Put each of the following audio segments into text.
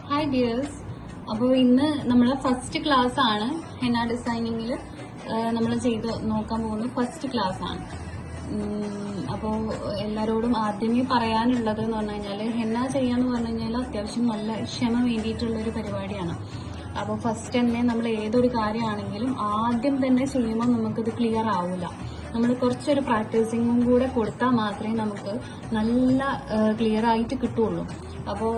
Hi dears. അപ്പോൾ ഇന്ന് നമ്മളെ ഫസ്റ്റ് ക്ലാസ് ആണ്. ഹെന്ന ഡിസൈനിങ്ങിൽ നമ്മൾ ചെയ്ത് നോക്കാൻ പോകുന്ന ഫസ്റ്റ് ക്ലാസ് ആണ്. അപ്പോൾ എല്ലാവരോടും ആദ്യമേ പറയാനുള്ളത് എന്ന് പറഞ്ഞു കഴിഞ്ഞാൽ, ഹെന്ന ചെയ്യാന്ന് പറഞ്ഞു കഴിഞ്ഞാൽ അത്യാവശ്യം നല്ല ക്ഷമ വേണ്ടിയിട്ടുള്ളൊരു പരിപാടിയാണ്. അപ്പോൾ ഫസ്റ്റ് തന്നെ നമ്മൾ ഏതൊരു കാര്യമാണെങ്കിലും ആദ്യം തന്നെ ചെയ്യുമ്പോൾ നമുക്കത് ക്ലിയർ ആവില്ല. നമ്മൾ കുറച്ചൊരു പ്രാക്ടീസിങ്ങും കൂടെ കൊടുത്താൽ മാത്രമേ നമുക്ക് നല്ല ക്ലിയർ ആയിട്ട് കിട്ടുള്ളൂ. അപ്പോൾ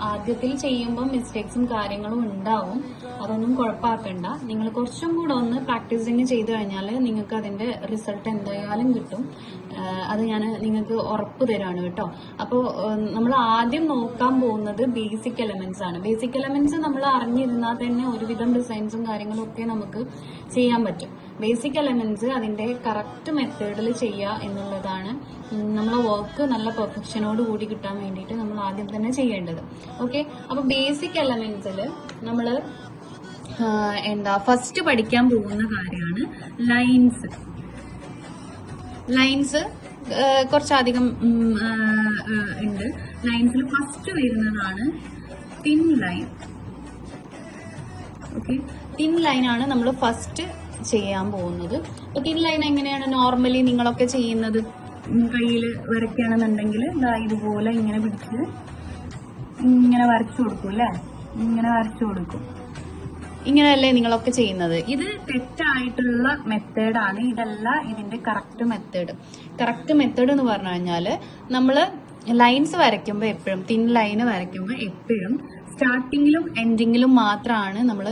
ആദ്യത്തിൽ ചെയ്യുമ്പോൾ മിസ്റ്റേക്സും കാര്യങ്ങളും ഉണ്ടാവും. അതൊന്നും കുഴപ്പമാക്കണ്ട. നിങ്ങൾ കുറച്ചും കൂടെ ഒന്ന് പ്രാക്ടീസിങ് ചെയ്ത് കഴിഞ്ഞാൽ നിങ്ങൾക്ക് അതിൻ്റെ റിസൾട്ട് എന്തായാലും കിട്ടും. അത് ഞാൻ നിങ്ങൾക്ക് ഉറപ്പ് തരാണ് കേട്ടോ. അപ്പോൾ നമ്മൾ ആദ്യം നോക്കാൻ പോകുന്നത് ബേസിക് എലമെന്റ്സ് ആണ്. ബേസിക് എലമെന്റ്സ് നമ്മൾ അറിഞ്ഞിരുന്നാൽ തന്നെ ഒരുവിധം ഡിസൈൻസും കാര്യങ്ങളും ഒക്കെ നമുക്ക് ചെയ്യാൻ പറ്റും. ബേസിക് എലമെന്റ്സ് അതിന്റെ കറക്റ്റ് മെത്തേഡിൽ ചെയ്യുക എന്നുള്ളതാണ് നമ്മളെ വർക്ക് നല്ല പെർഫെക്ഷനോട് കൂടി കിട്ടാൻ വേണ്ടിയിട്ട് നമ്മൾ ആദ്യം തന്നെ ചെയ്യേണ്ടത്. ഓക്കെ, അപ്പൊ ബേസിക് എലമെന്റ്സിൽ നമ്മൾ ഫസ്റ്റ് പഠിക്കാൻ പോകുന്ന കാര്യമാണ് ലൈൻസ്. ലൈൻസ് കുറച്ചധികം ഉണ്ട്. ലൈൻസിൽ ഫസ്റ്റ് വരുന്നതാണ് thin line. Okay, thin line ആണ് നമ്മൾ ഫസ്റ്റ് ചെയ്യാൻ പോകുന്നത്. അപ്പൊ തിൻ ലൈൻ എങ്ങനെയാണ് നോർമലി നിങ്ങളൊക്കെ ചെയ്യുന്നത്? കയ്യിൽ വരയ്ക്കുകയാണെന്നുണ്ടെങ്കിൽ ഇതുപോലെ ഇങ്ങനെ പിടിച്ച് ഇങ്ങനെ വരച്ചു കൊടുക്കും അല്ലേ? ഇങ്ങനെ വരച്ചു കൊടുക്കും. ഇങ്ങനെയല്ലേ നിങ്ങളൊക്കെ ചെയ്യുന്നത്? ഇത് തെറ്റായിട്ടുള്ള മെത്തേഡാണ്. ഇതല്ല ഇതിന്റെ കറക്റ്റ് മെത്തേഡ്. കറക്റ്റ് മെത്തേഡ് എന്ന് പറഞ്ഞു കഴിഞ്ഞാൽ, നമ്മൾ ലൈൻസ് വരയ്ക്കുമ്പോൾ എപ്പോഴും തിൻ ലൈന് വരയ്ക്കുമ്പോൾ എപ്പോഴും സ്റ്റാർട്ടിങ്ങിലും എൻഡിങ്ങിലും മാത്രമാണ് നമ്മൾ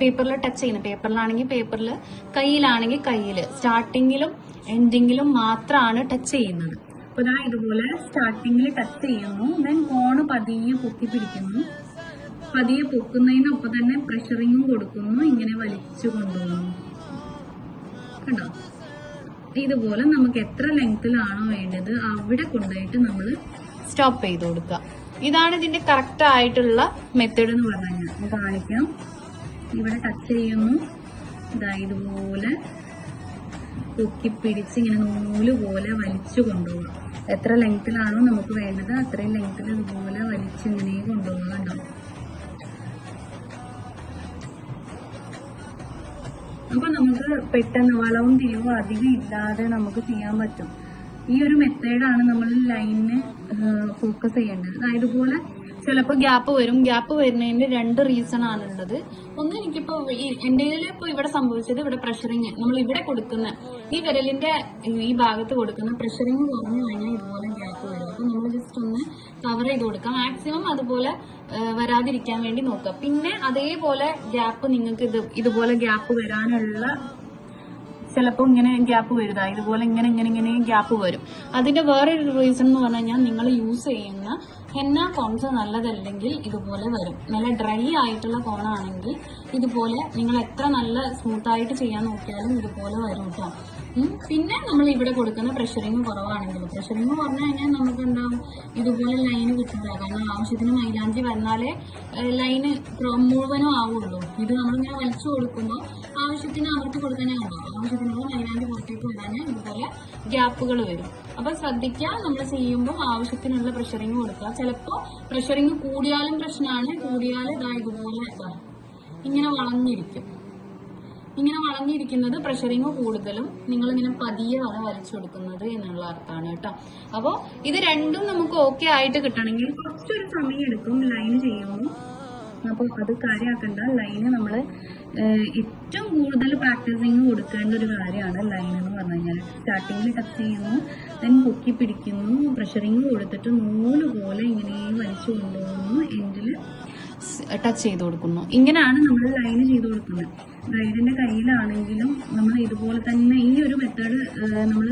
പേപ്പറിൽ ടച്ച് ചെയ്യുന്നത്. പേപ്പറിലാണെങ്കിൽ പേപ്പറിൽ, കയ്യിലാണെങ്കിൽ കയ്യിൽ, സ്റ്റാർട്ടിങ്ങിലും എൻഡിങ്ങിലും മാത്രമാണ് ടച്ച് ചെയ്യുന്നത്. അപ്പൊ ഇതാ ഇതുപോലെ സ്റ്റാർട്ടിങ്ങിൽ ടച്ച് ചെയ്യുന്നു, ദെൻ കോണ് പതിയെ പൊക്കി പിടിക്കുന്നു. പതിയെ പൊക്കുന്നതിനൊപ്പം തന്നെ പ്രഷറിങ്ങും കൊടുക്കുന്നു. ഇങ്ങനെ വലിച്ചു കൊണ്ടുപോകുന്നു. കണ്ടോ? ഇതുപോലെ നമുക്ക് എത്ര ലെങ്ത്തിലാണോ വേണ്ടത് അവിടെ കൊണ്ടുപോയിട്ട് നമ്മൾ സ്റ്റോപ്പ് ചെയ്ത് കൊടുക്കുക. ഇതാണ് ഇതിന്റെ കറക്റ്റ് ആയിട്ടുള്ള മെത്തേഡ് എന്ന് പറഞ്ഞു കഴിഞ്ഞാൽ. കാണിക്കാം. ഇവിടെ ടച്ച് ചെയ്യുന്നു, ഇതുപോലെ പൊക്കി പിടിച്ച് ഇങ്ങനെ നൂല് പോലെ വലിച്ചു കൊണ്ടുപോകുക. എത്ര ലെങ്ത്തിലാണോ നമുക്ക് വേണ്ടത് അത്രയും ലെങ്ത്തിൽ ഇതുപോലെ വലിച്ച് ഇങ്ങനെ കൊണ്ടുപോകുക. ഉണ്ടാവും. അപ്പൊ നമുക്ക് പെട്ടെന്ന് വളവും തിരിവും അധികം ഇല്ലാതെ നമുക്ക് ചെയ്യാൻ പറ്റും. ഈ ഒരു മെത്തേഡാണ് നമ്മൾ ലൈനിന് ഫോക്കസ് ചെയ്യേണ്ടത്. ഇതുപോലെ ചിലപ്പോൾ ഗ്യാപ്പ് വരും. ഗ്യാപ്പ് വരുന്നതിന്റെ രണ്ട് റീസൺ ആണുള്ളത്. ഒന്ന്, എനിക്കിപ്പോ എന്റെ ഇപ്പൊ ഇവിടെ സംഭവിച്ചത്, ഇവിടെ പ്രഷറിങ് നമ്മൾ ഇവിടെ കൊടുക്കുന്ന ഈ വിരലിന്റെ ഈ ഭാഗത്ത് കൊടുക്കുന്ന പ്രഷറിങ് കുറഞ്ഞു കഴിഞ്ഞാൽ ഇതുപോലെ ഗ്യാപ്പ് വരും. അപ്പൊ നമ്മൾ ജസ്റ്റ് ഒന്ന് കവർ ചെയ്ത് കൊടുക്കാം. മാക്സിമം അതുപോലെ വരാതിരിക്കാൻ വേണ്ടി നോക്കാം. പിന്നെ അതേപോലെ ഗ്യാപ്പ് നിങ്ങൾക്ക് ഇതുപോലെ ഗ്യാപ്പ് വരാനുള്ള ചിലപ്പോൾ ഇങ്ങനെ ഗ്യാപ്പ് വരുതാ, ഇതുപോലെ ഇങ്ങനെ ഇങ്ങനെ ഇങ്ങനെ ഗ്യാപ്പ് വരും. അതിന്റെ വേറൊരു റീസൺ എന്ന് പറഞ്ഞു കഴിഞ്ഞാൽ, നിങ്ങൾ യൂസ് ചെയ്യുന്ന ഹെന്ന കോൺസ് നല്ലതല്ലെങ്കിൽ ഇതുപോലെ വരും. നല്ല ഡ്രൈ ആയിട്ടുള്ള കോണാണെങ്കിൽ ഇതുപോലെ നിങ്ങൾ എത്ര നല്ല സ്മൂത്ത് ആയിട്ട് ചെയ്യാൻ നോക്കിയാലും ഇതുപോലെ വരും കേട്ടോ. പിന്നെ നമ്മൾ ഇവിടെ കൊടുക്കുന്ന പ്രഷറിങ് കുറവാണെങ്കിൽ, പ്രഷറിങ് പറഞ്ഞു കഴിഞ്ഞാൽ നമുക്ക് ഉണ്ടാവും ഇതുപോലെ ലൈന് കിട്ടില്ല. കാരണം ആവശ്യത്തിന് മൈലാഞ്ചി വന്നാലേ ലൈന് മുഴുവനും ആവുള്ളൂ. ഇത് നമ്മളിങ്ങനെ വലിച്ചു കൊടുക്കുമ്പോൾ ആവശ്യത്തിന് അവർക്ക് കൊടുക്കാനേ ഉണ്ടോ, ആവശ്യത്തിനുള്ള മൈലാഞ്ചി പുറത്തേക്ക് വരാനേ ഇതുപോലെ ഗ്യാപ്പുകൾ വരും. അപ്പൊ ശ്രദ്ധിക്കുക, നമ്മൾ ചെയ്യുമ്പോൾ ആവശ്യത്തിനുള്ള പ്രഷറിങ് കൊടുക്കുക. ചിലപ്പോൾ പ്രഷറിങ് കൂടിയാലും പ്രശ്നമാണ്. കൂടിയാൽ ഇതുപോലെ ഇങ്ങനെ വളഞ്ഞിരിക്കും. ഇങ്ങനെ വളഞ്ഞിരിക്കുന്നത് പ്രഷറിങ് കൂടുതലും നിങ്ങളിങ്ങനെ പതിയെ വലിച്ചു കൊടുക്കുന്നത് എന്നുള്ള അർത്ഥമാണ് കേട്ടോ. അപ്പോൾ ഇത് രണ്ടും നമുക്ക് ഓക്കെ ആയിട്ട് കിട്ടണമെങ്കിൽ കുറച്ചൊരു സമയം എടുക്കും ലൈൻ ചെയ്യുമ്പോൾ. അപ്പോൾ അത് കാര്യമാക്കണ്ട. ലൈന് നമ്മൾ ഏറ്റവും കൂടുതൽ പ്രാക്ടീസിങ് കൊടുക്കേണ്ട ഒരു കാര്യമാണ് ലൈൻ എന്ന് പറഞ്ഞു കഴിഞ്ഞാൽ. സ്റ്റാർട്ടിങ്ങിൽ ടച്ച് ചെയ്യുന്നു, ദെൻ പൊക്കി പിടിക്കുന്നു, പ്രഷറിങ് കൊടുത്തിട്ട് നൂല് പോലെ ഇങ്ങനെ വലിച്ചു കൊണ്ടുപോകുന്നു, എൻഡിൽ ടച്ച് ചെയ്ത് കൊടുക്കുന്നു. ഇങ്ങനെയാണ് നമ്മൾ ലൈന് ചെയ്ത് കൊടുക്കുന്നത്. ബ്രൈഡിന്റെ കയ്യിലാണെങ്കിലും നമ്മൾ ഇതുപോലെ തന്നെ ഈ ഒരു മെത്തേഡ് നമ്മൾ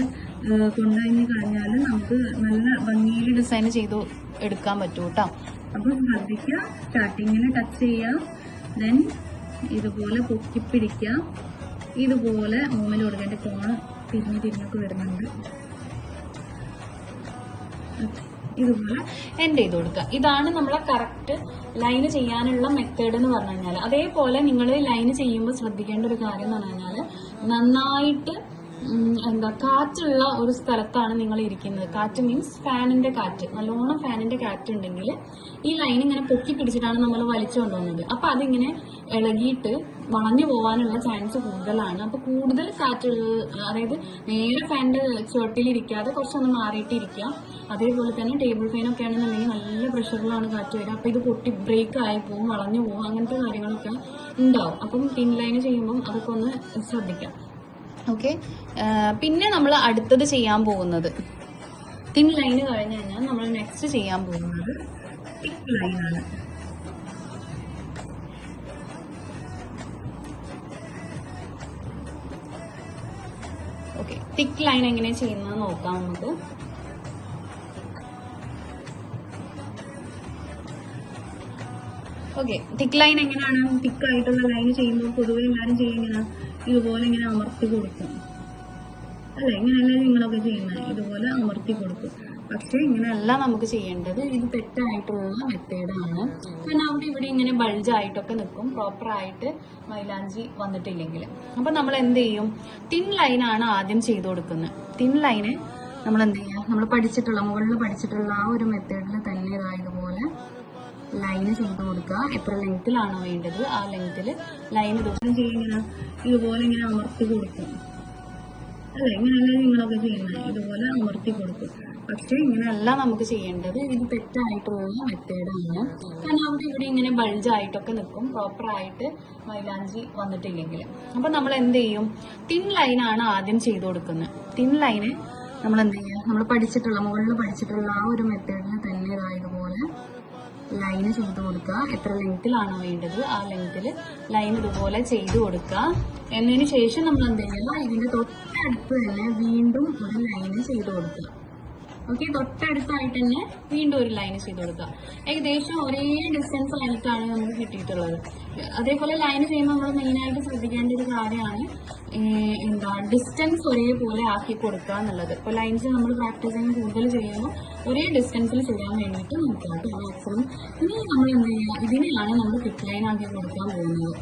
കൊണ്ടുകഴിഞ്ഞ് കഴിഞ്ഞാൽ നമുക്ക് നല്ല ഭംഗിയിൽ ഡിസൈൻ ചെയ്ത് എടുക്കാൻ പറ്റും കേട്ടോ. അപ്പൊ ശ്രദ്ധിക്കുക, സ്റ്റാർട്ടിങ്ങിൽ ടച്ച് ചെയ്യുക, ദെൻ ഇതുപോലെ പൊക്കി പിടിക്കുക, ഇതുപോലെ മൂന്നിൽ കൊടുക്കേണ്ട കോണ് തിരിഞ്ഞൊക്കെ വരുന്നുണ്ട്. ഇതുപോലെ എൻഡ് ചെയ്ത് കൊടുക്കുക. ഇതാണ് നമ്മളെ കറക്റ്റ് ലൈന് ചെയ്യാനുള്ള മെത്തേഡ് എന്ന് പറഞ്ഞു കഴിഞ്ഞാൽ. അതേപോലെ നിങ്ങൾ ലൈന് ചെയ്യുമ്പോൾ ശ്രദ്ധിക്കേണ്ട ഒരു കാര്യം എന്ന് പറഞ്ഞു കഴിഞ്ഞാൽ, നന്നായിട്ട് എന്താ കാറ്റുള്ള ഒരു സ്ഥലത്താണ് നിങ്ങൾ ഇരിക്കുന്നത്. കാറ്റ് മീൻസ് ഫാനിന്റെ കാറ്റ്, നല്ലോണം ഫാനിന്റെ കാറ്റ് ഉണ്ടെങ്കിൽ ഈ ലൈൻ ഇങ്ങനെ പൊക്കി പിടിച്ചിട്ടാണ് നമ്മൾ വലിച്ചു കൊണ്ടുവന്നത്. അപ്പൊ അതിങ്ങനെ ഇളകിയിട്ട് വളഞ്ഞു പോകാനുള്ള ചാൻസ് കൂടുതലാണ്. അപ്പൊ കൂടുതൽ കാറ്റുള്ള, അതായത് നേരെ ഫാനിന്റെ ചുവട്ടിലിരിക്കാതെ കുറച്ചൊന്ന് മാറിയിട്ടിരിക്കുക. അതേപോലെ തന്നെ ടേബിൾ ഫാനൊക്കെ ആണെന്നുണ്ടെങ്കിൽ നല്ല പ്രഷറിലാണ് കാറ്റ് വരിക. അപ്പൊ ഇത് പൊട്ടി ബ്രേക്ക് ആയി പോകും, വളഞ്ഞു പോകും, അങ്ങനത്തെ കാര്യങ്ങളൊക്കെ ഉണ്ടാവും. അപ്പം തിൻ ലൈൻ ചെയ്യുമ്പം അതൊക്കെ ഒന്ന് ശ്രദ്ധിക്കാം. ഓക്കെ, പിന്നെ നമ്മൾ അടുത്തത് ചെയ്യാൻ പോകുന്നത് തിൻ ലൈന് കഴിഞ്ഞ് കഴിഞ്ഞാൽ നമ്മൾ നെക്സ്റ്റ് ചെയ്യാൻ പോകുന്നത് തിക്ക് ലൈനാണ്. ഓക്കെ, തിക്ക് ലൈൻ എങ്ങനെയാണ് ചെയ്യുന്നത് നോക്കാം നമുക്ക്. ഓക്കെ, തിക്ക് ലൈൻ എങ്ങനെയാണ്? തിക്ക് ആയിട്ടുള്ള ലൈൻ ചെയ്യുമ്പോൾ പൊതുവെ എല്ലാവരും ചെയ്യുന്ന ഇതുപോലെ ഇങ്ങനെ അമർത്തി കൊടുക്കും അല്ലെ? ഇങ്ങനെയല്ലേ നിങ്ങളൊക്കെ ചെയ്യുന്നത്? ഇതുപോലെ അമർത്തി കൊടുക്കും. പക്ഷെ ഇങ്ങനെയല്ല നമുക്ക് ചെയ്യേണ്ടത്. ഇത് തെറ്റായിട്ടുള്ള മെത്തേഡാണ്. കാരണം അവിടെ ഇവിടെ ഇങ്ങനെ ബൾജായിട്ടൊക്കെ നിൽക്കും, പ്രോപ്പറായിട്ട് മൈലാഞ്ചി വന്നിട്ടില്ലെങ്കിൽ. അപ്പൊ നമ്മൾ എന്ത് ചെയ്യും? തിൻ ലൈനാണ് ആദ്യം ചെയ്ത് കൊടുക്കുന്നത്. തിൻ ലൈന് നമ്മൾ എന്ത് ചെയ്യുക? നമ്മൾ പഠിച്ചിട്ടുള്ള, മുകളിൽ പഠിച്ചിട്ടുള്ള ആ ഒരു മെത്തേഡിൽ തന്നെ ഇതായതുപോലെ ലൈന് ചെയ്ത് കൊടുക്കുക. എത്ര ലെങ്ത്തിലാണോ വേണ്ടത് ആ ലെങ്ത്തിൽ ലൈൻ ഇതുപോലെ ഇങ്ങനെ അമർത്തി കൊടുക്കും അല്ലെ? ഇങ്ങനെയല്ലേ നിങ്ങളൊക്കെ ചെയ്യുന്നത്? ഇതുപോലെ അമർത്തി കൊടുക്കും. പക്ഷെ ഇങ്ങനെയല്ല നമുക്ക് ചെയ്യേണ്ടത്. ഇത് തെറ്റായിട്ടുള്ള മെത്തേഡാണ്. കാരണം അവിടെ ഇവിടെ ഇങ്ങനെ ബൾജായിട്ടൊക്കെ നിൽക്കും, പ്രോപ്പറായിട്ട് മൈലാഞ്ചി വന്നിട്ടില്ലെങ്കിൽ. അപ്പൊ നമ്മൾ എന്ത് ചെയ്യും? തിൻ ലൈനാണ് ആദ്യം ചെയ്ത് കൊടുക്കുന്നത്. തിൻ ലൈന് നമ്മൾ എന്ത് ചെയ്യുക? നമ്മൾ പഠിച്ചിട്ടുള്ള, മുകളിൽ പഠിച്ചിട്ടുള്ള ആ ഒരു മെത്തേഡിൽ തന്നെ ഇതായതുപോലെ ലൈന് ചെയ്ത് കൊടുക്കുക. എത്ര ലെങ്ത്തിലാണോ വേണ്ടത് ആ ലെങ്ത്തിൽ ലൈൻ ഇതുപോലെ ചെയ്ത് കൊടുക്കുക. എന്നതിന് ശേഷം നമ്മൾ എന്ത് ചെയ്യുക? ഇതിന്റെ തൊട്ടടുത്ത് തന്നെ വീണ്ടും ഒരു ലൈന് ചെയ്ത് കൊടുക്കുക. ഓക്കെ, തൊട്ടടുത്തായിട്ട് തന്നെ വീണ്ടും ഒരു ലൈൻ ചെയ്ത് കൊടുക്കുക. ഏകദേശം ഒരേ ഡിസ്റ്റൻസ് ആയിട്ടാണ് നമുക്ക് കിട്ടിയിട്ടുള്ളത്. അതേപോലെ ലൈൻ ചെയ്യുമ്പോൾ നമ്മൾ മെയിനായിട്ട് ശ്രദ്ധിക്കേണ്ട ഒരു കാര്യമാണ് ഡിസ്റ്റൻസ് ഒരേപോലെ ആക്കി കൊടുക്കുക എന്നുള്ളത്. ഇപ്പോൾ ലൈൻസ് നമ്മൾ പ്രാക്ടീസിങ് കൂടുതൽ ചെയ്യുമ്പോൾ ഒരേ ഡിസ്റ്റൻസിൽ ചെയ്യാൻ വേണ്ടിയിട്ട് നോക്കാം മാക്സിമം. ഇനി നമ്മൾ എന്ത് ചെയ്യുക? ഇതിനെയാണ് നമ്മൾ തിക്ക് ലൈൻ ആക്കി കൊടുക്കാൻ പോകുന്നത്.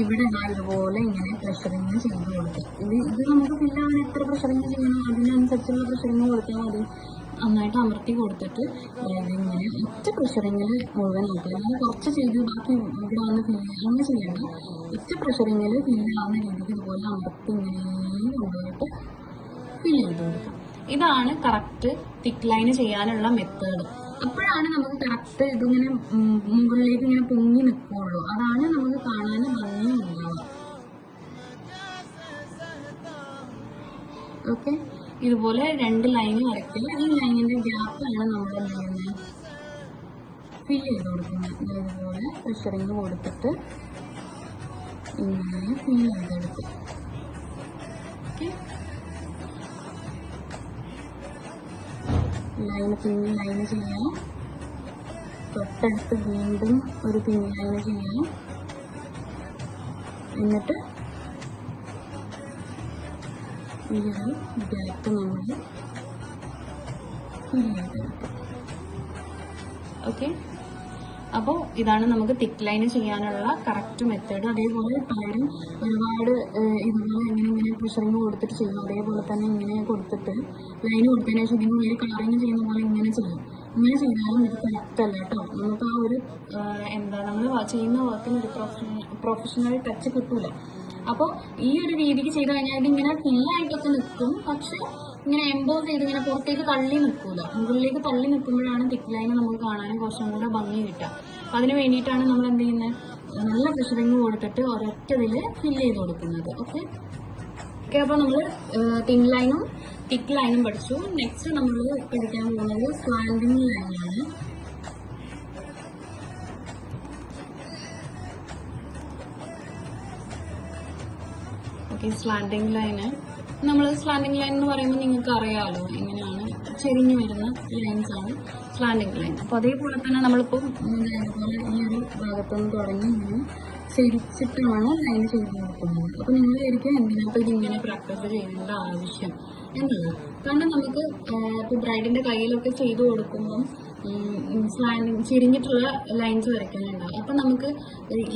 ഇവിടെ ഇതുപോലെ ഇങ്ങനെ പ്രഷറിങ് ചെയ്ത് കൊടുക്കുക. ഇത് നമുക്ക് ഫില്ലാവാൻ എത്ര പ്രഷറിങ് ചെയ്യണം അതിനനുസരിച്ചുള്ള പ്രഷറിങ് കൊടുത്താൽ മതി. നന്നായിട്ട് അമർത്തി കൊടുത്തിട്ട് ഇങ്ങനെ ഒറ്റ പ്രഷറിങ്ങിൽ മുഴുവൻ നോക്കുക. അല്ലാതെ കുറച്ച് ചെയ്ത് ബാക്കി ഇവിടെ വന്ന് അങ്ങനെ ചെയ്യേണ്ട. ഒറ്റ പ്രഷറിങ്ങിൽ ഫില്ലാവുന്ന രീതിക്ക് ഇതുപോലെ അമർത്തി ഇങ്ങനെ കൊണ്ടുപോയിട്ട് ഫില്ല് ചെയ്ത് കൊടുക്കാം. ഇതാണ് കറക്റ്റ് തിക്ക് ലൈന് ചെയ്യാനുള്ള മെത്തേഡ്. അപ്പോഴാണ് നമുക്ക് കറക്റ്റ് ഇതിങ്ങനെ മുകളിലേക്ക് ഇങ്ങനെ പൊങ്ങി നിൽക്കുള്ളൂ. അതാണ് നമുക്ക് കാണാൻ ഭംഗിയുണ്ടാവുക. ഓക്കെ, ഇതുപോലെ 2 ലൈന് വരയ്ക്കുക. ഈ ലൈനിന്റെ ഗ്യാപ്പാണ് നമ്മൾ എന്ത് ചെയ്യുന്നത്? ഫില്ല് ചെയ്ത് കൊടുക്കുന്നത്. ഇതുപോലെ പ്രഷറിങ് കൊടുത്തിട്ട് ഇങ്ങനെ ഫില്ല് ചെയ്തെടുക്കും. ഓക്കെ, പിൻ ലൈന് ചെയ്യാം. തൊട്ടടുത്ത് വീണ്ടും ഒരു പിൻ ലൈന് ചെയ്യാം. എന്നിട്ട് ഈ ഒരു ഗ്യാപ്പ് നമ്മൾ ഫില്ല് ചെയ്തെടുക്കും. ഓക്കെ, അപ്പോൾ ഇതാണ് നമുക്ക് തിക്ക് ലൈന് ചെയ്യാനുള്ള കറക്റ്റ് മെത്തേഡ്. അതേപോലെ പലരും ഒരുപാട് ഇതുപോലെ ഇങ്ങനെ പ്രഷറിങ് കൊടുത്തിട്ട് ചെയ്യും. അതേപോലെ തന്നെ ഇങ്ങനെ കൊടുത്തിട്ട് ലൈന് കൊടുത്തതിന് ശേഷം ഇതിന് ഉള്ളിൽ കളറിങ് ചെയ്യുന്ന പോലെ ഇങ്ങനെ ചെയ്യും. ഇങ്ങനെ ചെയ്താലും ഇത് കറക്റ്റല്ല കേട്ടോ. നമുക്ക് ആ ഒരു നമ്മൾ ചെയ്യുന്ന വർക്കിന് ഒരു പ്രൊഫഷണൽ ടച്ച് കിട്ടൂല. അപ്പോൾ ഈ ഒരു രീതിക്ക് ചെയ്ത് കഴിഞ്ഞാൽ ഇതിങ്ങനെ ഫില്ലായിട്ടൊക്കെ നിൽക്കും. പക്ഷെ ഇങ്ങനെ എംബോസ് ചെയ്ത് ഇങ്ങനെ പുറത്തേക്ക് തള്ളി നിൽക്കൂല. മുകളിലേക്ക് തള്ളി നിൽക്കുമ്പോഴാണ് തിക്ക് ലൈന് നമുക്ക് കാണാനും കുറച്ചും കൂടെ ഭംഗി കിട്ടുക. അപ്പം അതിന് വേണ്ടിയിട്ടാണ് നമ്മൾ എന്ത് ചെയ്യുന്നത്? നല്ല പ്രഷറിങ് കൊടുത്തിട്ട് ഒരൊറ്റതിൽ ഫില്ല് ചെയ്ത് കൊടുക്കുന്നത്. ഓക്കെ, അപ്പോൾ നമ്മൾ തിൻ ലൈനും തിക്ക് ലൈനും പഠിച്ചു. നെക്സ്റ്റ് നമ്മൾ പഠിക്കാൻ പോകുന്നത് സ്ലാൻഡിങ് ലൈനാണ്. Okay, slanting line slanting line എന്ന് പറയുമ്പോൾ നിങ്ങൾക്ക് അറിയാമല്ലോ എങ്ങനെയാണ് ചെരിഞ്ഞു വരുന്ന ലൈൻസ് ആണ് സ്ലാൻഡിങ് ലൈൻ. അപ്പോൾ അതേപോലെ തന്നെ നമ്മളിപ്പോൾ ഇതുപോലെ ഈ ഒരു ഭാഗത്തുനിന്ന് തുടങ്ങി ഇങ്ങനെ ചെരിച്ചിട്ടാണ് ലൈൻ ചെയ്ത് കൊടുക്കുന്നത്. അപ്പൊ നിങ്ങൾ വിചാരിക്കും എന്തിനാ ഇത് ഇങ്ങനെ പ്രാക്ടീസ് ചെയ്യേണ്ട ആവശ്യം എന്നുള്ളത്. കാരണം നമുക്ക് ഇപ്പൊ ബ്രൈഡിന്റെ കയ്യിലൊക്കെ ചെയ്ത് കൊടുക്കുമ്പം ചെരിഞ്ഞിട്ടുള്ള ലൈൻസ് വരയ്ക്കാനുണ്ടാവും. അപ്പൊ നമുക്ക്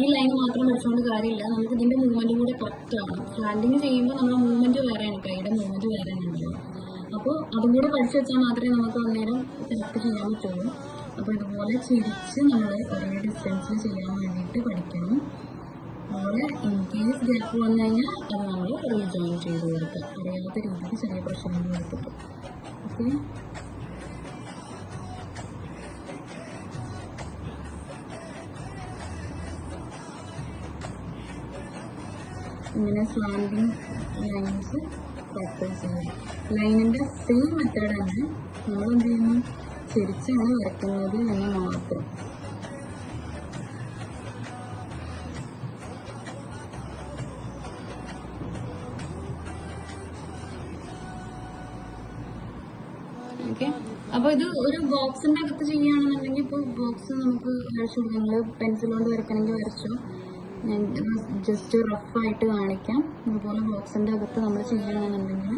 ഈ ലൈൻ മാത്രം വരച്ചുകൊണ്ട് കാര്യമില്ല, നമുക്ക് ഇതിന്റെ മൂവ്മെന്റ് കൂടെ കറക്റ്റ് ആണ്. സ്ലാൻഡിങ് ചെയ്യുമ്പോൾ നമ്മുടെ മൂവ്മെന്റ് വേറെയാണ്, കൈയുടെ മൂവ്മെന്റ് വേറെയാണ് ഉണ്ടാവുക. അപ്പോൾ അതും കൂടെ പഠിച്ചു വെച്ചാൽ മാത്രമേ നമുക്ക് അന്നേരം സെലക്ട് ചെയ്യാൻ പറ്റുള്ളൂ. അപ്പോൾ ഇതുപോലെ ചിരിച്ച് നമ്മൾ ഒരേ ഡിസ്റ്റൻസിൽ ചെയ്യാൻ വേണ്ടിയിട്ട് പഠിക്കണം. അതുപോലെ ഇൻ കേസ് ഗ്യാപ്പ് വന്നു കഴിഞ്ഞാൽ അത് നമ്മൾ റീജോയിൻ ചെയ്ത് കൊടുക്കുക, അറിയാത്ത രീതിക്ക് ചെറിയ പ്രശ്നങ്ങൾ കൊടുത്തിട്ട്. ഓക്കെ, ഇങ്ങനെ സ്ലാൻഡിങ് ലൈൻസ് പ്രാക്ടീസ് ചെയ്യും. ലൈനിൻ്റെ സെയിം മെത്തേഡ് തന്നെ നമ്മൾ എന്ത് ചെയ്യുന്നു, ചെരിച്ചാണ് വരയ്ക്കുന്നത് എന്ന് മാത്രം. ഓക്കെ, അപ്പോൾ ഇത് ഒരു ബോക്സിന്റെ അകത്ത് ചെയ്യുകയാണെന്നുണ്ടെങ്കിൽ ഇപ്പോൾ ബോക്സ് നമുക്ക് വരച്ചു കൊടുക്കാം. പെൻസിൽ കൊണ്ട് വരയ്ക്കണമെങ്കിൽ വരച്ചോ. ഞാൻ ജസ്റ്റ് റഫായിട്ട് കാണിക്കാം. അതുപോലെ ബോക്സിന്റെ അകത്ത് നമ്മൾ ചെയ്യുകയാണെന്നുണ്ടെങ്കിൽ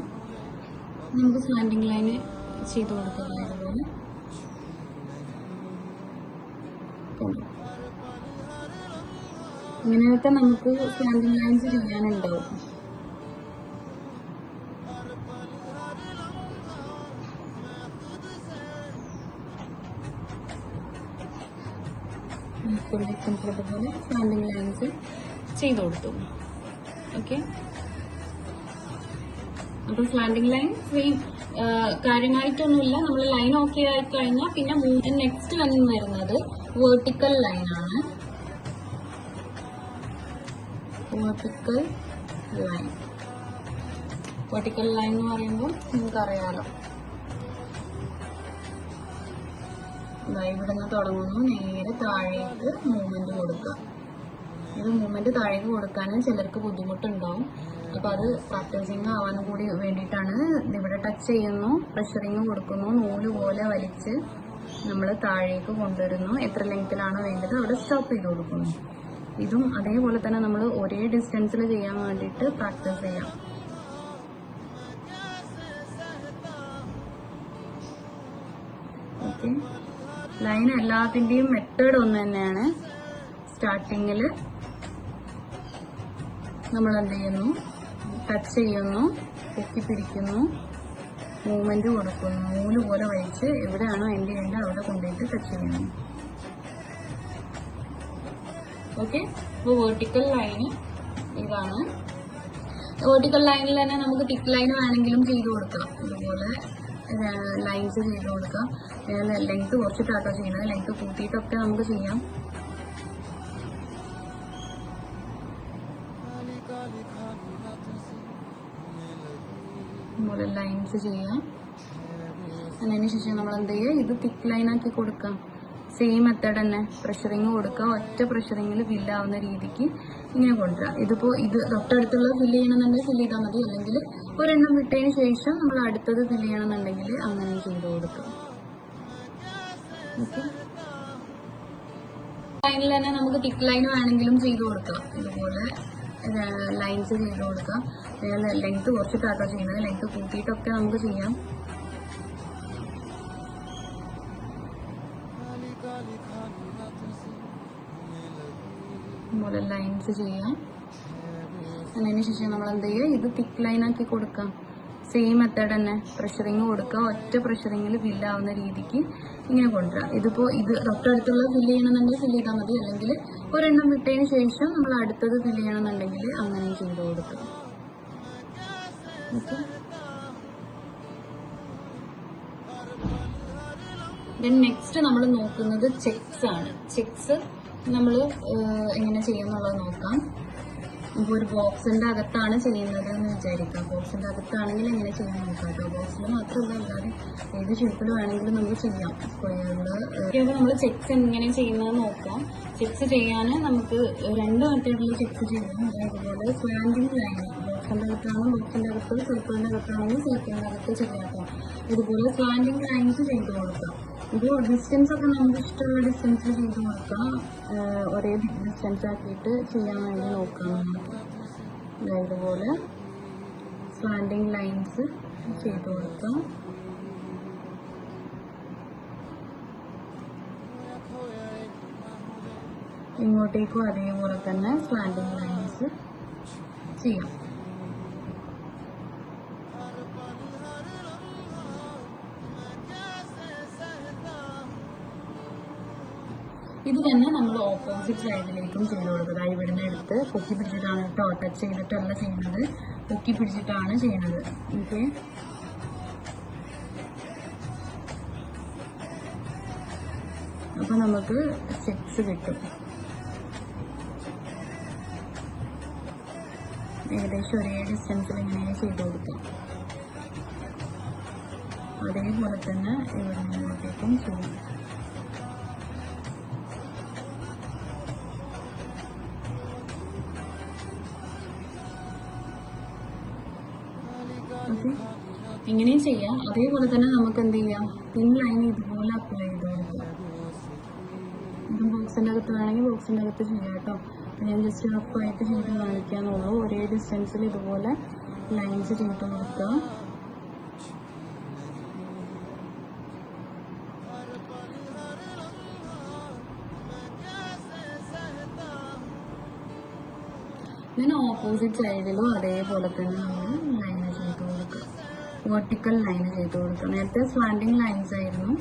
നമുക്ക് സ്ലാൻഡിങ് ലൈന് ചെയ്ത് കൊടുക്കാം. അതുപോലെ ഇങ്ങനെയൊക്കെ നമുക്ക് സ്ലാൻഡിങ് ലൈൻസ് ചെയ്യാനുണ്ടാവും. അതുപോലെ സ്ലാൻഡിങ് ലൈൻസ് ചെയ്ത് കൊടുത്തു. ഓക്കെ, അപ്പൊ സ്ലാൻഡിങ് ലൈൻ സെയിം കാര്യമായിട്ടൊന്നുമില്ല. നമ്മൾ ലൈൻ ഓക്കെ ആയി കഴിഞ്ഞാൽ പിന്നെ നെക്സ്റ്റ് വരുന്നത് വേർട്ടിക്കൽ ലൈനാണ്. വേർട്ടിക്കൽ ലൈൻ എന്ന് പറയുമ്പോൾ നിങ്ങൾക്കറിയാലോ, ഇവിടെ നിന്ന് തുടങ്ങുന്നു, നേരെ താഴേക്ക് മൂവ്മെന്റ് കൊടുക്കുക. ഇത് മൂവ്മെന്റ് താഴേക്ക് കൊടുക്കാൻ ചിലർക്ക് ബുദ്ധിമുട്ടുണ്ടാവും. അപ്പൊ അത് പ്രാക്ടീസിങ് ആവാനും കൂടി വേണ്ടിയിട്ടാണ്. ഇവിടെ ടച്ച് ചെയ്യുന്നു, പ്രഷറിങ് കൊടുക്കുന്നു, നൂല് പോലെ വലിച്ച് നമ്മൾ താഴേക്ക് കൊണ്ടുവരുന്നു. എത്ര ലെങ്ത്തിലാണോ വേണ്ടത് അവിടെ സ്റ്റോപ്പ് ചെയ്ത് കൊടുക്കുന്നു. ഇതും അതേപോലെ തന്നെ നമ്മൾ ഒരേ ഡിസ്റ്റൻസിൽ ചെയ്യാൻ വേണ്ടിയിട്ട് പ്രാക്ടീസ് ചെയ്യാം. ഓക്കെ, ലൈൻ എല്ലാത്തിൻ്റെയും മെത്തേഡ് ഒന്ന് തന്നെയാണ്. സ്റ്റാർട്ടിങ്ങിൽ നമ്മൾ എന്ത് ചെയ്യുന്നു, ടച്ച് ചെയ്യുന്നു, പൊക്കി പിടിക്കുന്നു, മൂവ്മെന്റ് കൊടുക്കുന്നു, നൂല് പോലെ വലിച്ച് എവിടെയാണോ എൻഡ് ചെയ്യേണ്ടത് അവിടെ കൊണ്ടുപോയിട്ട് ടച്ച് ചെയ്യുന്നു. ഓക്കെ, അപ്പോൾ വേർട്ടിക്കൽ ലൈന് ഇതാണ്. വേർട്ടിക്കൽ ലൈനിൽ തന്നെ നമുക്ക് തിക്ക് ലൈൻ വേണമെങ്കിലും ചെയ്ത് കൊടുക്കാം. അതുപോലെ ലൈൻസ് ചെയ്ത് കൊടുക്കാം. ലെങ്ത് കുറച്ചിട്ടാട്ടോ ചെയ്യുന്നത്, ലെങ്ത് കൂട്ടിയിട്ടൊക്കെ നമുക്ക് ചെയ്യാം. അതുപോലെ ലൈൻസ് ചെയ്യാം. അതിനുശേഷം നമ്മൾ എന്ത് ചെയ്യുക, ഇത് തിക്ക് ലൈനാക്കി കൊടുക്കാം. സെയിം മെത്തേഡ് തന്നെ, പ്രഷറിങ് കൊടുക്കുക. ഒറ്റ പ്രഷറിങ്ങിൽ ഫില്ലാവുന്ന രീതിക്ക് ഇങ്ങനെ കൊണ്ടുവരാം. ഇതിപ്പോൾ ഇത് തൊട്ടടുത്തുള്ള ഫില്ല് ചെയ്യണമെന്നുണ്ടെങ്കിൽ ഫില്ല് ചെയ്താൽ മതി, അല്ലെങ്കിൽ ഒരെണ്ണം വിട്ടതിന് ശേഷം നമ്മൾ അടുത്തത് ഫില്ല് ചെയ്യണമെന്നുണ്ടെങ്കിൽ അങ്ങനെ ചെയ്ത് കൊടുക്കുക. ഓക്കെ, ലൈനിൽ തന്നെ നമുക്ക് തിക്ക് ലൈൻ വേണമെങ്കിലും ചെയ്ത് കൊടുക്കാം. ഇതുപോലെ ലൈൻസ് ചെയ്ത് കൊടുക്കാം. ലെങ്ത് കുറച്ചിട്ടാട്ടോ ചെയ്യുന്നത്, ലെങ്ത് കൂട്ടിയിട്ടൊക്കെ നമുക്ക് ചെയ്യാം. അതുപോലെ ലൈൻസ് ചെയ്യാം. അതിനുശേഷം നമ്മൾ എന്ത് ചെയ്യുക, ഇത് തിക്ക് ലൈനാക്കി കൊടുക്കാം. സെയിം മെത്തേഡ് തന്നെ, പ്രഷറിങ് കൊടുക്കുക. ഒറ്റ പ്രഷറിങ്ങിൽ ഫില്ലാവുന്ന രീതിക്ക് ഇങ്ങനെ കൊണ്ടുവരാം. ഇതിപ്പോൾ ഇത് തൊട്ടടുത്തുള്ള ഫില്ല് ചെയ്യണമെന്നുണ്ടെങ്കിൽ ഫില്ല് ചെയ്താൽ മതി, അല്ലെങ്കിൽ ഒരെണ്ണം വിട്ടതിന് ശേഷം നമ്മൾ അടുത്തത് ഫില്ല് ചെയ്യണമെന്നുണ്ടെങ്കിൽ അങ്ങനെ ചെയ്ത് കൊടുക്കുക. ഓക്കെ, ദെൻ നെക്സ്റ്റ് നമ്മൾ നോക്കുന്നത് ചെക്സ് ആണ്. ചെക്സ് നമ്മൾ എങ്ങനെ ചെയ്യുന്നുള്ളത് നോക്കാം. ഇപ്പോൾ ഒരു ബോക്സിന്റെ അകത്താണ് ചെയ്യുന്നത് എന്ന് വിചാരിക്കാം. ബോക്സിന്റെ അകത്താണെങ്കിൽ എങ്ങനെ ചെയ്യാൻ നോക്കാം കേട്ടോ. ബോക്സിൽ മാത്രമല്ല, അല്ലാതെ ഏത് ഷേപ്പിൽ വേണമെങ്കിലും നമുക്ക് ചെയ്യാം. സ്ക്വയറിൽ നമ്മൾ ചെക്സ് എങ്ങനെ ചെയ്യുന്നത് നോക്കാം. ചെക്സ് ചെയ്യാൻ നമുക്ക് രണ്ട് മെത്തേഡിൽ ചെക്സ് ചെയ്യാം. അതുപോലെ സ്ലാൻഡിങ് ലൈൻ, ബോക്സിൻ്റെ അകത്താണ് ബോക്സിൻ്റെ അകത്ത്, സർക്കിളിൻ്റെ അകത്താണെങ്കിൽ സർക്കിളിൻ്റെ അകത്ത് ചെയ്യാം. ഇതുപോലെ സ്ലാൻഡിങ് ലൈൻസ് ചെയ്ത് കൊടുക്കാം. ഇത് ഡിസ്റ്റൻസ് ഒക്കെ നമുക്ക് ഇഷ്ടമുള്ള ഡിസ്റ്റൻസിൽ ചെയ്ത് കൊടുക്കാം. ഒരേ ഡിസ്റ്റൻസ് ആക്കിയിട്ട് ചെയ്യാൻ വേണ്ടി നോക്കാം. ഇതുപോലെ സ്ലാൻഡിങ് ലൈൻസ് ചെയ്ത് കൊടുക്കാം. ഇങ്ങോട്ടേക്കും അതേപോലെ തന്നെ സ്ലാൻഡിങ് ലൈൻസ് ചെയ്യാം. ഇത് തന്നെ നമ്മൾ ഓപ്പോസിറ്റ് സൈഡിലേക്കും ചെയ്ത് കൊടുക്കുക. ഇവിടുന്ന് എടുത്ത് പൊക്കി പിടിച്ചിട്ടാണ് കേട്ടോ, ടച്ച് ചെയ്തിട്ടല്ല ചെയ്യുന്നത്, പൊക്കി പിടിച്ചിട്ടാണ് ചെയ്യുന്നത്. ഓക്കെ, അപ്പൊ നമുക്ക് ചെക്സ് കിട്ടും. ഏകദേശം ഒരേ ഡിസ്റ്റൻസിൽ ഇങ്ങനെ ചെയ്ത് കൊടുക്കാം. അതേപോലെ തന്നെ ഇവിടെ ഇങ്ങോട്ടേക്കും ചെയ്യും. ഓക്കെ, ഇങ്ങനെയും ചെയ്യാം. അതേപോലെ തന്നെ നമുക്ക് എന്ത് ചെയ്യാം, തിൻ ലൈൻ ഇതുപോലെ അപ്ലൈ ചെയ്ത് കൊടുക്കാം. ഇതും ബോക്സിൻ്റെ അകത്ത് വേണമെങ്കിൽ ബോക്സിൻ്റെ അകത്ത് ചെയ്യാം കേട്ടോ. ഞാൻ ജസ്റ്റ് റഫായിട്ട് ചെയ്ത് കാണിക്കാന്നുള്ളൂ. ഒരേ ഡിസ്റ്റൻസിൽ ഇതുപോലെ ലൈൻസ് ചെയ്ത് കൊടുക്കുക. then ഓപ്പോസിറ്റ് സൈഡിലും അതേപോലെ തന്നെ നമ്മൾ ലൈൻ ചെയ്ത് കൊടുക്കുക. വെർട്ടിക്കൽ ലൈൻ ചെയ്ത് കൊടുക്കുക. നേരത്തെ സ്ലാൻഡിങ് ലൈൻസ് ആയിരുന്നു,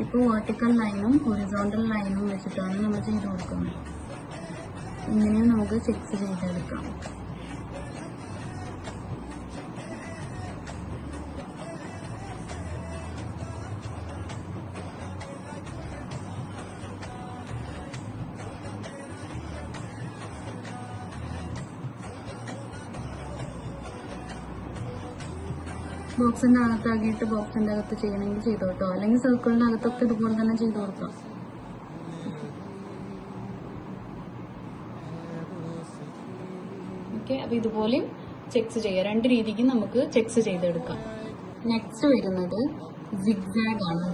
ഇപ്പോൾ വെർട്ടിക്കൽ ലൈനും ഹൊറിസോണ്ടൽ ലൈനും വെച്ചിട്ടാണ് നമ്മൾ ചെയ്ത് കൊടുക്കുന്നത്. ഇങ്ങനെയും നമുക്ക് ചെക്സ് ചെയ്തെടുക്കാം. ബോക്സിൻ്റെ അകത്താക്കിയിട്ട് ബോക്സിൻ്റെ അകത്ത് ചെയ്യണമെങ്കിൽ ചെയ്തു കേട്ടോ, അല്ലെങ്കിൽ സർക്കിളിൻ്റെ അകത്തൊക്കെ ഇതുപോലെ തന്നെ ചെയ്ത് കൊടുക്കാം. ഓക്കെ, അപ്പോൾ ഇതുപോലെ ചെക്സ് ചെയ്യാം. രണ്ട് രീതിക്ക് നമുക്ക് ചെക്സ് ചെയ്തെടുക്കാം. നെക്സ്റ്റ് വരുന്നത് സിഗ്സാഗ് ആണ്.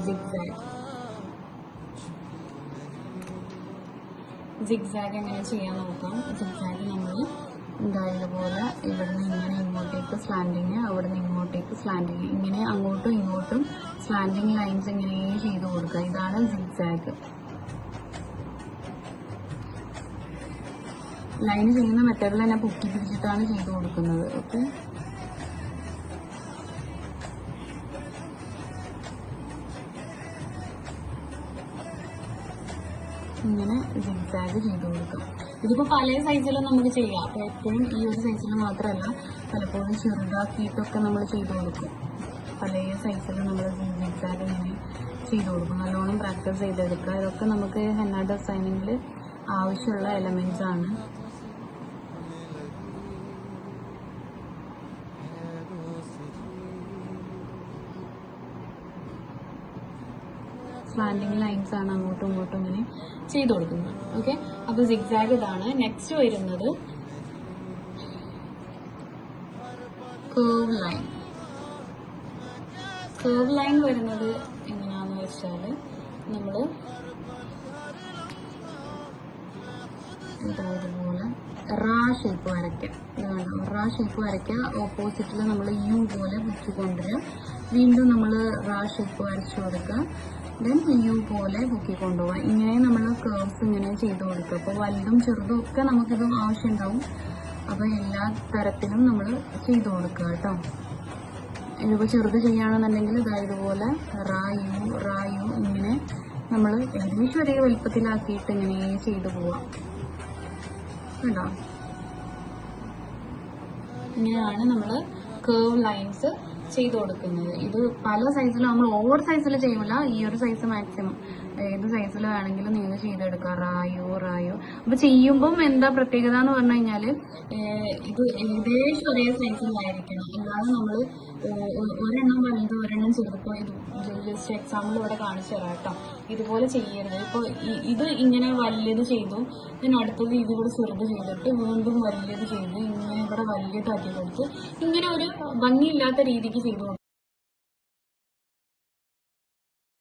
സിഗ്സാഗ് എങ്ങനെ ചെയ്യാൻ നോക്കാം. സിഗ്സാഗ് നമ്മൾ ഇതുപോലെ ഇവിടുന്ന് ഇങ്ങനെ ഇങ്ങോട്ടേക്ക് സ്ലാൻഡിങ്, അവിടെ നിന്ന് ഇങ്ങോട്ടേക്ക് സ്ലാൻഡിങ്, ഇങ്ങനെ അങ്ങോട്ടും ഇങ്ങോട്ടും സ്ലാൻഡിങ് ലൈൻസ് ഇങ്ങനെ ചെയ്ത് കൊടുക്കുക. ഇതാണ് സിഗ്സാഗ്. ലൈൻ ചെയ്യുന്ന മെത്തേഡിൽ തന്നെ പൊക്കി പിടിച്ചിട്ടാണ് ചെയ്ത് കൊടുക്കുന്നത്. ഓക്കെ, ഇങ്ങനെ സിഗ്സാഗ് ചെയ്ത് കൊടുക്കാം. ഇതിപ്പോൾ പല സൈസിലും നമുക്ക് ചെയ്യാം. അപ്പോൾ എപ്പോഴും ഈ ഒരു സൈസിൽ മാത്രമല്ല, പലപ്പോഴും ചെറുതാക്കിയിട്ടൊക്കെ നമ്മൾ ചെയ്ത് കൊടുക്കും. പല സൈസിലും നമ്മൾ സിഗ്സാഗ് ഇങ്ങനെ ചെയ്ത് കൊടുക്കും. നല്ലോണം പ്രാക്ടീസ് ചെയ്തെടുക്കുക. ഇതൊക്കെ നമുക്ക് ഹെന്ന ഡിസൈനിങ്ങിൽ ആവശ്യമുള്ള എലമെന്റ്സ് ആണ്. സ്ലാൻഡിങ് ലൈൻസ് ആണ് അങ്ങോട്ടും ഇങ്ങോട്ടും ഇങ്ങനെ ചെയ്ത് കൊടുക്കുന്നത്. ഓക്കെ, അപ്പോൾ സിഗ്സാഗ് ഇതാണ്. നെക്സ്റ്റ് വരുന്നത് കർവ് ലൈൻ. കർവ് ലൈൻ വരുന്നത് എങ്ങനെയാണെന്ന് വെച്ചാൽ നമ്മൾ ഇതുപോലെ റാ ഷേപ്പ് വരയ്ക്കാം. ഇതാണ് റാ ഷേപ്പ് വരയ്ക്കുക. ഓപ്പോസിറ്റിൽ നമ്മൾ യു പോലെ പൊക്കിക്കൊണ്ടുവരിക. വീണ്ടും നമ്മൾ റാ ഷേപ്പ് വരച്ചു കൊടുക്കുക. ദെൻ യു പോലെ പൊക്കി കൊണ്ടുപോകാം. ഇങ്ങനെ നമ്മൾ കർവ്സ് ഇങ്ങനെ ചെയ്ത് കൊടുക്കുക. അപ്പോൾ വലുതും ചെറുതും ഒക്കെ നമുക്കിത് ആവശ്യമുണ്ടാവും. അപ്പോൾ എല്ലാ തരത്തിലും നമ്മൾ ചെയ്ത് കൊടുക്കുക കേട്ടോ. ഇതിപ്പോൾ ചെറുത് ചെയ്യുകയാണെന്നുണ്ടെങ്കിൽ ഇതുപോലെ റാ യു ഇങ്ങനെ നമ്മൾ ഏകദേശം ഒരേ വലുപ്പത്തിലാക്കിയിട്ട് ഇങ്ങനെ ചെയ്ത് പോവാം കേട്ടോ. ഇങ്ങനെയാണ് നമ്മൾ കർവ് ലൈൻസ് ചെയ്ത് കൊടുക്കുന്നത്. ഇത് പല സൈസിലും നമ്മൾ ഓവർ സൈസിൽ ചെയ്യില്ല. ഈ ഒരു സൈസ് മാക്സിമം ഏത് സൈസിൽ വേണമെങ്കിലും നിങ്ങൾ ചെയ്തെടുക്കാം. റായോ അപ്പൊ ചെയ്യുമ്പം എന്താ പ്രത്യേകത എന്ന് പറഞ്ഞു കഴിഞ്ഞാൽ ഇത് ഏകദേശം ഒരേ സൈസിലായിരിക്കണം. അല്ലാതെ നമ്മൾ ഒരെണ്ണം വലുത് ഒരെണ്ണം ചെറുപ്പോൾ ഇത് ജസ്റ്റ് എക്സാമ്പിൾ ഇവിടെ കാണിച്ചു തരാം കേട്ടോ. ഇതുപോലെ ചെയ്യരുത്. ഇപ്പോൾ ഇത് ഇങ്ങനെ വലിയത് ചെയ്തു, ഇതിനടുത്തത് ഇതുകൂടെ ചെറുത് ചെയ്തിട്ട് വീണ്ടും വലിയത് ചെയ്ത് ഇങ്ങനെ കൂടെ വലിയതാക്കി കൊടുത്ത് ഇങ്ങനെ ഒരു ഭംഗിയില്ലാത്ത രീതിക്ക് ചെയ്തു